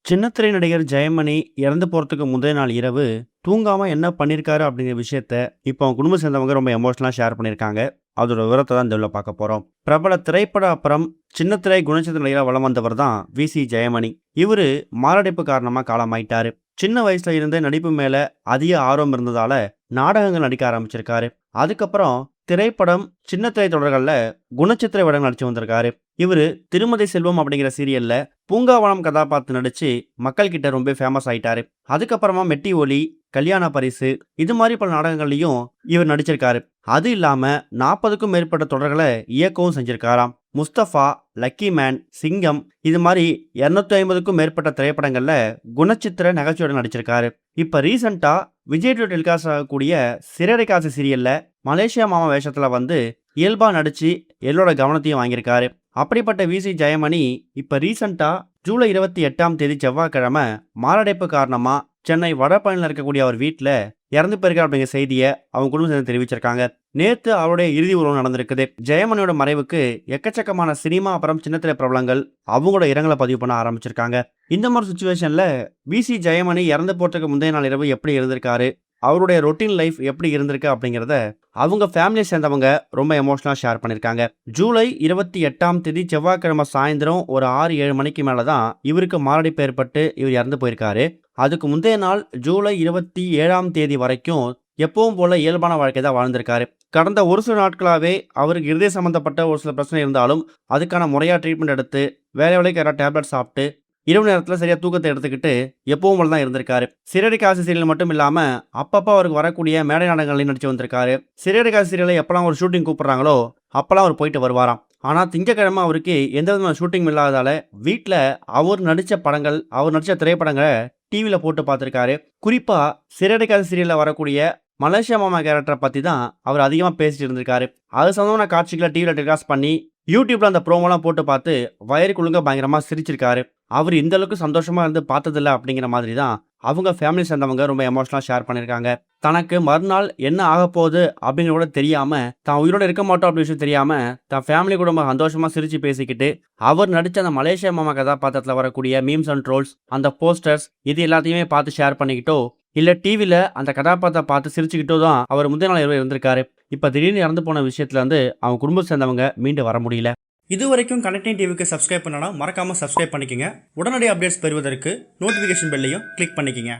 சின்னத்திரை நடிகர் ஜெயமணி இறந்து போறதுக்கு முந்தைய நாள் இரவு தூங்காம என்ன பண்ணியிருக்காரு அப்படிங்கிற விஷயத்த இப்போ அவங்க குடும்பம் சேர்ந்தவங்க ரொம்ப எமோஷனலா ஷேர் பண்ணியிருக்காங்க. அதோட விவரத்தை தான் இந்த வீடியோல பார்க்க போறோம். பிரபல திரைப்பட அப்புறம் சின்னத்திரை குணச்சித்திர நடிகரா வலம் வந்தவர் தான் வி.சி. ஜெயமணி. இவரு மாரடைப்பு காரணமா காலமாயிட்டாரு. சின்ன வயசுல இருந்தே நடிப்பு மேல அதிக ஆர்வம் இருந்ததால நாடகங்கள் நடிக்க ஆரம்பிச்சிருக்காரு. அதுக்கப்புறம் திரைப்படம், சின்ன திரை தொடர்கள்ல குணச்சித்திர வேடம் நடிச்சு வந்திருக்காரு. இவரு திருமதி செல்வம் அப்படிங்கிற சீரியல்ல பூங்காவனம் கதாபாத்திரம் நடிச்சு மக்கள் கிட்ட ரொம்ப ஃபேமஸ் ஆயிட்டாரு. அதுக்கப்புறமா மெட்டி ஒலி, கல்யாண பரிசு இது மாதிரி பல நாடகங்கள்லயும் இவர் நடிச்சிருக்காரு. அது இல்லாம 40க்கும் மேற்பட்ட தொடர்களை இயக்கவும் செஞ்சிருக்காராம். முஸ்தபா, லக்கி மேன், சிங்கம் இது மாதிரி 250க்கும் மேற்பட்ட திரைப்படங்கள்ல குணச்சித்திர நகைச்சுவையோட நடிச்சிருக்காரு. இப்ப ரீசெண்டா விஜய் டிவி டெலிகாஸ்ட் ஆகக்கூடிய சிறகடிக்க சீரியல்ல மலேசியா மாமா வேஷத்துல வந்து இயல்பா நடிச்சு எல்லோட கவனத்தையும் வாங்கியிருக்காரு. அப்படிப்பட்ட வி.சி. ஜெயமணி இப்ப ரீசெண்டா ஜூலை 28ஆம் தேதி செவ்வாய்க்கிழமை மாரடைப்பு காரணமா சென்னை வடபழனியில் இருக்கக்கூடிய அவர் வீட்டுல இறந்து போயிருக்கார் அப்படிங்கிற செய்தியை அவங்க குடும்பம் சேர்ந்து தெரிவிச்சிருக்காங்க. நேத்து அவருடைய இறுதி உறவு நடந்திருக்குது. ஜெயமணியோட மறைவுக்கு எக்கச்சக்கமான சினிமா அப்புறம் சின்னத்திரை பிரபலங்கள் அவங்களோட இரங்கலை பதிவு பண்ண ஆரம்பிச்சிருக்காங்க. இந்த மாதிரி சுச்சுவேஷன்ல வி.சி. ஜெயமணி இறந்து போறதுக்கு முந்தைய நாள் இரவு எப்படி இருந்திருக்காரு, அவருடைய ரொட்டீன் லைஃப் எப்படி இருந்திருக்கு அப்படிங்கிறத அவங்க ஃபேமிலியை சேர்ந்தவங்க ரொம்ப எமோஷனலாக ஷேர் பண்ணியிருக்காங்க. ஜூலை 28ஆம் தேதி செவ்வாய்க்கிழமை சாயந்தரம் ஒரு 6-7 மணிக்கு மேலே தான் இவருக்கு மாரடைப்பு ஏற்பட்டு இவர் இறந்து போயிருக்காரு. அதுக்கு முந்தைய நாள் ஜூலை 27ஆம் தேதி வரைக்கும் எப்பவும் போல இயல்பான வாழ்க்கை தான் வாழ்ந்திருக்காரு. கடந்த ஒரு சில நாட்களாகவே அவருக்கு இருதய சம்பந்தப்பட்ட ஒரு சில பிரச்சனை இருந்தாலும் அதுக்கான முறையாக ட்ரீட்மெண்ட் எடுத்து வேலைக்கு யாராவது டேப்லெட் சாப்பிட்டு இரவு நேரத்தில் சரியா தூக்கத்தை எடுத்துக்கிட்டு எப்பவும் போல தான் இருந்திருக்காரு. சிறகடிக்க சீரியல் மட்டும் இல்லாம அப்பப்போ அவருக்கு வரக்கூடிய மேடை நாடகங்களையும் நடிச்சு வந்திருக்காரு. சிறகடிக்க சீரியலை எப்பெல்லாம் ஒரு ஷூட்டிங் கூப்பிடுறாங்களோ அப்பெல்லாம் அவர் போயிட்டு வருவாராம். ஆனா திங்கக்கிழமை அவருக்கு எந்த விதமான ஷூட்டிங் இல்லாததால வீட்டுல அவர் நடிச்ச திரைப்படங்களை டிவியில போட்டு பார்த்திருக்காரு. குறிப்பா சிறகடிக்க சீரியல்ல வரக்கூடிய மலேசியா மாமா கேரக்டரை பத்தி தான் அவர் அதிகமா பேசிட்டு இருந்திருக்காரு. அது சம்பந்தமான காட்சிகளை டிவியில டெலிகாஸ்ட் பண்ணி யூடியூப்ல அந்த ப்ரோமோலாம் போட்டு பார்த்து வயிறுக்குழுங்க பயங்கரமா சிரிச்சிருக்காரு. அவர் இந்த அளவுக்கு சந்தோஷமா இருந்து பார்த்ததில்ல அப்படிங்கிற மாதிரி தான் அவங்க ஃபேமிலி சேர்ந்தவங்க ரொம்ப எமோஷனலா ஷேர் பண்ணியிருக்காங்க. தனக்கு மறுநாள் என்ன ஆக போகுது அப்படிங்கிற கூட தெரியாம, தான் உயிரோட இருக்க மாட்டோம் அப்படின்னு விஷயம் தெரியாம தான் ஃபேமிலி கூட சந்தோஷமா சிரிச்சு பேசிக்கிட்டு அவர் நடிச்ச அந்த மலேசியா மாமா கதாபாத்திரத்துல வரக்கூடிய மீம்ஸ் அண்ட் ட்ரோல்ஸ், அந்த போஸ்டர்ஸ் இது எல்லாத்தையுமே பார்த்து ஷேர் பண்ணிக்கிட்டோ இல்ல டிவில அந்த கதாபாத்திரத்தை பார்த்து சிரிச்சுக்கிட்டோ தான் அவர் முந்தைய நாள் இரவு இருந்திருக்காரு. இப்ப திடீர்னு இறந்து போன விஷயத்துல இருந்து அவங்க குடும்பத்தை சேர்ந்தவங்க மீண்டு வர முடியல. இது வரைக்கும் கனெக்டிங் டிவிக்கு சப்ஸ்கிரைப் பண்ணனா மறக்காம சப்ஸ்கிரைப் பண்ணிக்கங்க. உடனடி அப்டேட்ஸ் பெறுவதற்கு நோட்டிபிகேஷன் பெல்லையும் கிளிக் பண்ணிக்கங்க.